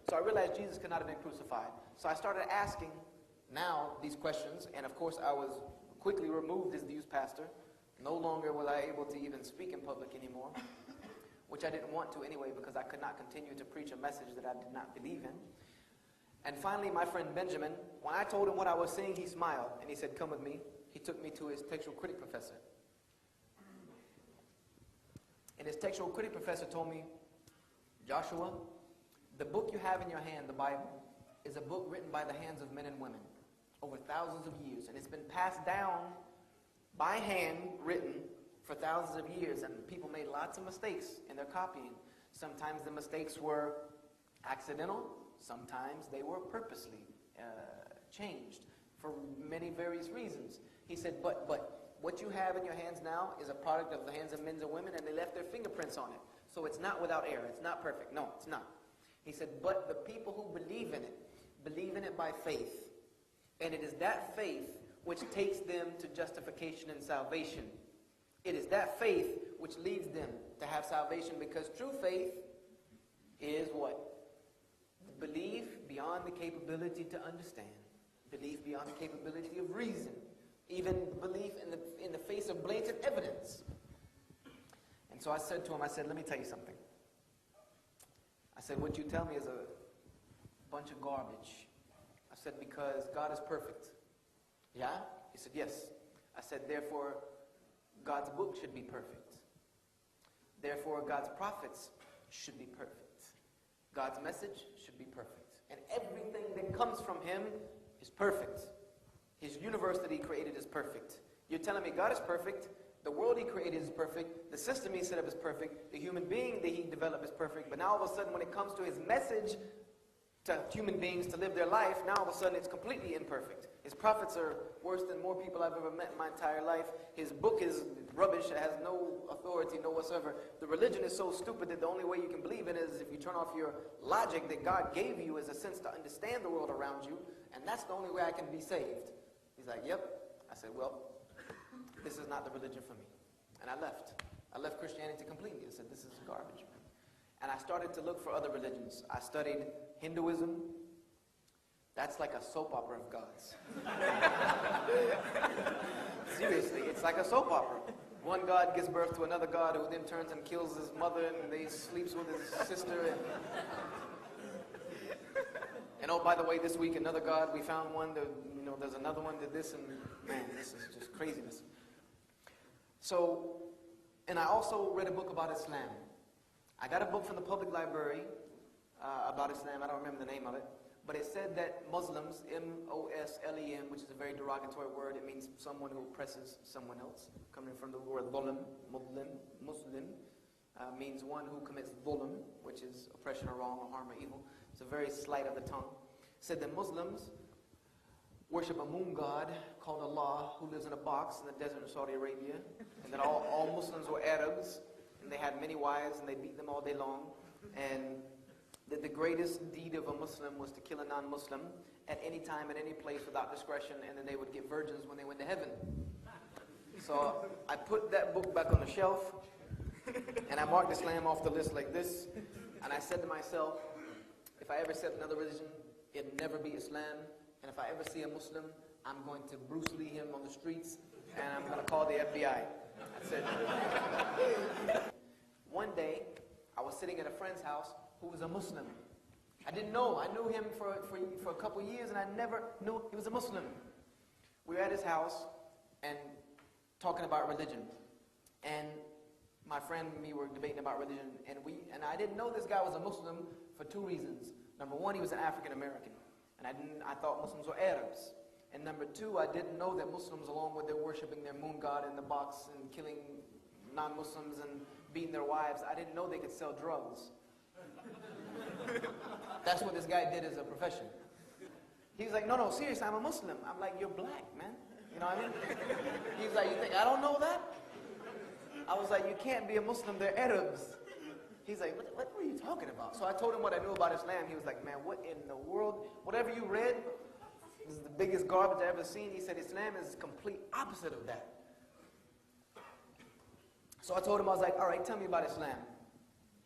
So I realized Jesus could not have been crucified. So I started asking now these questions, and of course I was quickly removed as the youth pastor. No longer was I able to even speak in public anymore, which I didn't want to anyway, because I could not continue to preach a message that I did not believe in. And finally, my friend Benjamin, when I told him what I was saying, he smiled, and he said, "Come with me." He took me to his textual critic professor. And his textual critic professor told me, "Joshua, the book you have in your hand, the Bible, is a book written by the hands of men and women over thousands of years, and it's been passed down by hand, written for thousands of years, and people made lots of mistakes in their copying. Sometimes the mistakes were accidental, sometimes they were purposely changed for many various reasons." He said, but what you have in your hands now is a product of the hands of men and women, and they left their fingerprints on it. So it's not without error. It's not perfect. No, it's not. He said, but the people who believe in it by faith. And it is that faith which takes them to justification and salvation. It is that faith which leads them to have salvation, because true faith is what? Belief beyond the capability to understand. Belief beyond the capability of reason. Even belief in the face of blatant evidence. And so I said to him, let me tell you something. I said, what you tell me is a bunch of garbage. I said, because God is perfect. Yeah? He said, yes. I said, therefore, God's book should be perfect. Therefore, God's prophets should be perfect. God's message should be perfect. And everything that comes from him is perfect. His universe that he created is perfect. You're telling me God is perfect, the world he created is perfect, the system he set up is perfect, the human being that he developed is perfect, but now all of a sudden when it comes to his message to human beings to live their life, now all of a sudden it's completely imperfect. His prophets are worse than more people I've ever met in my entire life. His book is rubbish, it has no authority, no whatsoever. The religion is so stupid that the only way you can believe in it is if you turn off your logic that God gave you as a sense to understand the world around you, and that's the only way I can be saved. He's like, yep. I said, well, this is not the religion for me. And I left. I left Christianity completely. I said, this is garbage. And I started to look for other religions. I studied Hinduism. That's like a soap opera of gods. Seriously, it's like a soap opera. One god gives birth to another god who then turns and kills his mother, and they sleeps with his sister. And oh, by the way, this week another god, we found one that, there's another one that this, and man, this is just craziness. So, and I also read a book about Islam. I got a book from the public library about Islam. I don't remember the name of it. But it said that Muslims, M-O-S-L-E-M, which is a very derogatory word, it means someone who oppresses someone else. Coming from the word dhulam, Muslim, means one who commits dhulam, which is oppression or wrong or harm or evil. It's a very slight of the tongue. It said that Muslims worship a moon god called Allah, who lives in a box in the desert of Saudi Arabia, and that all Muslims were Arabs, and they had many wives, and they beat them all day long, and that the greatest deed of a Muslim was to kill a non-Muslim at any time, at any place, without discretion, and then they would get virgins when they went to heaven. So I put that book back on the shelf, and I marked Islam off the list like this, and I said to myself, if I ever set another religion, it'd never be Islam, and if I ever see a Muslim, I'm going to Bruce Lee him on the streets, and I'm going to call the FBI. That's it. One day, I was sitting at a friend's house who was a Muslim. I didn't know. I knew him for a couple years, and I never knew he was a Muslim. We were at his house and talking about religion. And my friend and me were debating about religion, and I didn't know this guy was a Muslim for two reasons. Number one, he was an African American, and I thought Muslims were Arabs. And number two, I didn't know that Muslims, along with their worshiping their moon god in the box and killing non-Muslims and beating their wives, I didn't know they could sell drugs. That's what this guy did as a profession. He was like, no, seriously, I'm a Muslim. I'm like, you're black, man. You know what I mean? He's like, you think I don't know that? I was like, you can't be a Muslim, they're Arabs. He's like, what were you talking about? So I told him what I knew about Islam. He was like, man, what in the world? Whatever you read, this is the biggest garbage I've ever seen. He said, Islam is the complete opposite of that. So I told him, I was like, all right, tell me about Islam.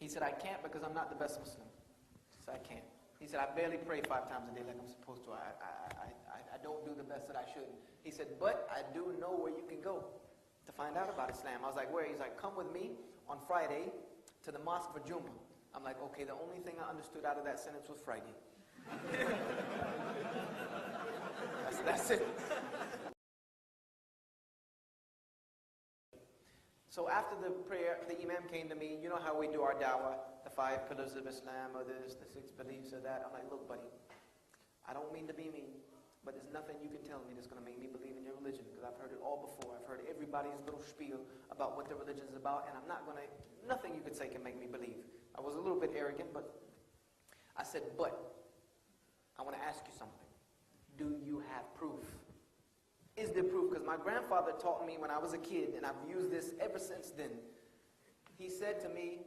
He said, I can't because I'm not the best Muslim. I said, I can't. He said, I barely pray 5 times a day like I'm supposed to. I don't do the best that I should. He said, but I do know where you can go to find out about Islam. I was like, where? He's like, come with me on Friday to the mosque for Jummah. I'm like, okay, the only thing I understood out of that sentence was Friday. That's it. So after the prayer, the imam came to me. You know how we do our dawah, the 5 pillars of Islam, or this, the 6 beliefs, or that. I'm like, look, buddy, I don't mean to be mean, but there's nothing you can tell me that's going to make me believe in your religion, because I've heard it all before. I've heard everybody's little spiel about what their religion is about, and I'm not going to, nothing you could say can make me believe. I was a little bit arrogant, but I said, but I want to ask you something. Do you have proof? Is there proof? Because my grandfather taught me when I was a kid, and I've used this ever since then. He said to me,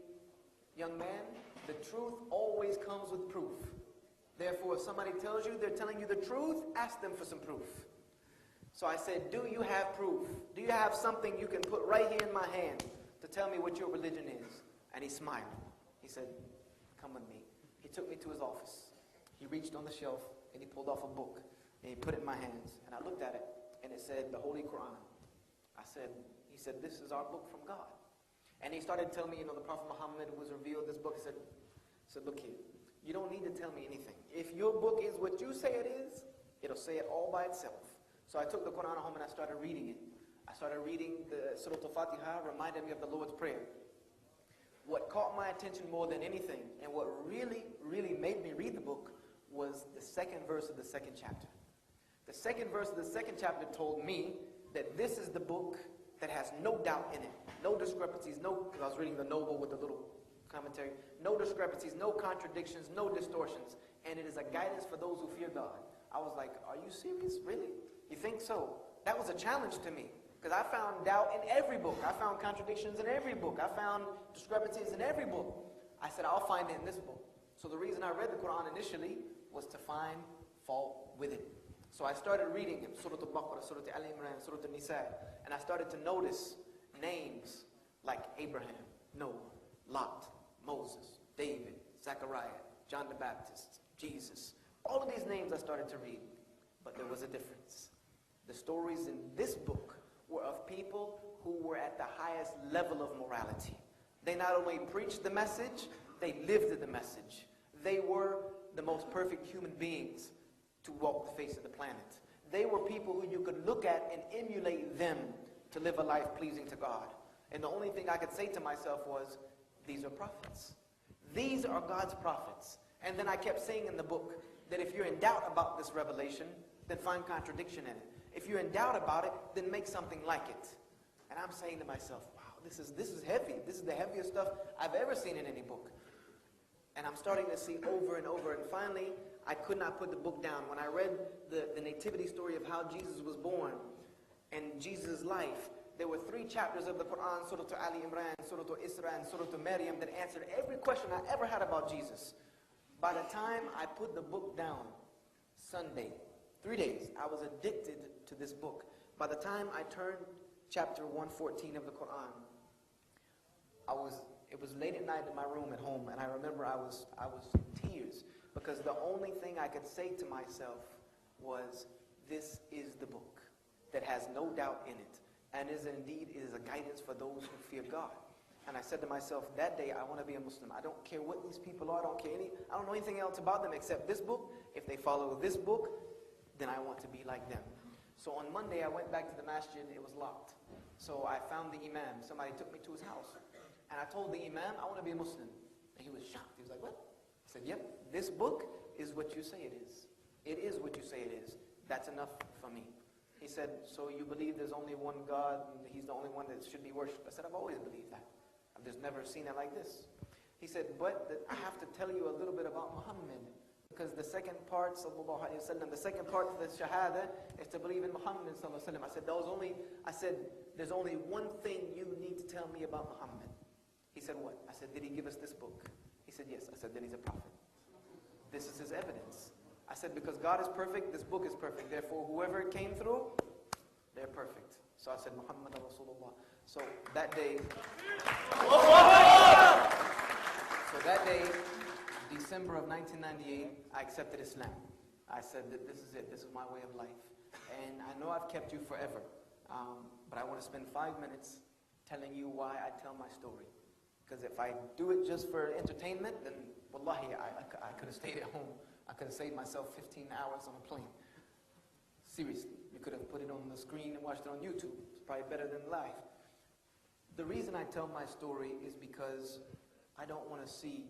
young man, the truth always comes with proof. Therefore, if somebody tells you they're telling you the truth, ask them for some proof. So I said, do you have proof? Do you have something you can put right here in my hand to tell me what your religion is? And he smiled. He said, come with me. He took me to his office. He reached on the shelf, and he pulled off a book, and he put it in my hands. And I looked at it, and it said, the Holy Quran. He said, this is our book from God. And he started telling me, the Prophet Muhammad was revealed this book. He said, look here, you don't need to tell me anything. If your book is what you say it is, it'll say it all by itself. So I took the Quran home and I started reading it. I started reading the Surah Al-Fatiha, reminded me of the Lord's Prayer. What caught my attention more than anything, and what really, really made me read the book, was the 2nd verse of the 2nd chapter. The 2nd verse of the 2nd chapter told me that this is the book that has no doubt in it, no discrepancies, because I was reading the Noble with the little commentary, no discrepancies, no contradictions, no distortions, and it is a guidance for those who fear God. I was like, are you serious? Really? You think so? That was a challenge to me, because I found doubt in every book. I found contradictions in every book. I found discrepancies in every book. I said, I'll find it in this book. So the reason I read the Quran initially was to find fault with it. So I started reading him, Surah Al-Baqarah, Surah Al-Imran, Surah Al-Nisa, and I started to notice names like Abraham, Noah, Lot, Moses, David, Zechariah, John the Baptist, Jesus. All of these names I started to read, but there was a difference. The stories in this book were of people who were at the highest level of morality. They not only preached the message, they lived the message. They were the most perfect human beings to walk the face of the planet. They were people who you could look at and emulate them to live a life pleasing to God. And the only thing I could say to myself was, these are prophets. These are God's prophets. And then I kept saying in the book that if you're in doubt about this revelation, then find contradiction in it. If you're in doubt about it, then make something like it. And I'm saying to myself, wow, this is heavy. This is the heaviest stuff I've ever seen in any book. And I'm starting to see over and over. And finally, I could not put the book down. When I read the nativity story of how Jesus was born and Jesus' life, there were 3 chapters of the Quran, Surah Ali Imran, Surah Isra, and Surah Maryam, that answered every question I ever had about Jesus. By the time I put the book down, Sunday, 3 days, I was addicted to this book. By the time I turned chapter 114 of the Quran, it was late at night in my room at home, and I remember I was in tears, because the only thing I could say to myself was, this is the book that has no doubt in it, and is a guidance for those who fear God. And I said to myself, that day I want to be a Muslim. I don't care what these people are, I don't know anything else about them except this book. If they follow this book, then I want to be like them. So on Monday I went back to the masjid, it was locked. So I found the imam, somebody took me to his house. And I told the imam, I want to be a Muslim. And he was shocked. He was like, what? I said, yep, this book is what you say it is. It is what you say it is. That's enough for me. He said, so you believe there's only one God, and he's the only one that should be worshipped? I said, I've always believed that. I've just never seen it like this. He said, but I have to tell you a little bit about Muhammad, because the second part, sallallahu alayhi wa sallam, the second part of the shahada is to believe in Muhammad, sallallahu alayhi wa sallam. I said, there's only one thing you need to tell me about Muhammad. He said, what? I said, did he give us this book? He said, yes. I said, then he's a prophet. This is his evidence. I said, because God is perfect, this book is perfect. Therefore, whoever it came through, they're perfect. So I said, Muhammad Rasulullah. So that day, December of 1998, I accepted Islam. I said that this is it. This is my way of life. And I know I've kept you forever, but I want to spend 5 minutes telling you why I tell my story. Because if I do it just for entertainment, then wallahi, I could have stayed at home. I could have saved myself 15 hours on a plane. Seriously, you could have put it on the screen and watched it on YouTube. It's probably better than live. The reason I tell my story is because I don't want to see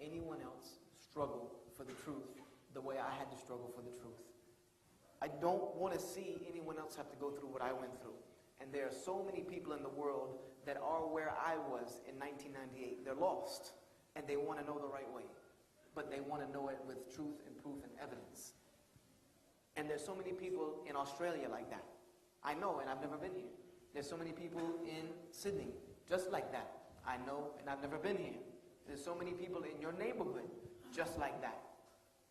anyone else struggle for the truth the way I had to struggle for the truth. I don't want to see anyone else have to go through what I went through. And there are so many people in the world that are where I was in 1998. They're lost, and they want to know the right way. But they want to know it with truth and proof and evidence. And there's so many people in Australia like that. I know, and I've never been here. There's so many people in Sydney just like that. I know, and I've never been here. There's so many people in your neighborhood just like that.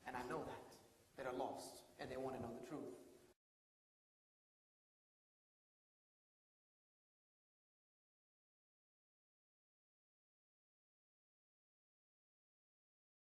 And I know that are lost, and they want to know the truth.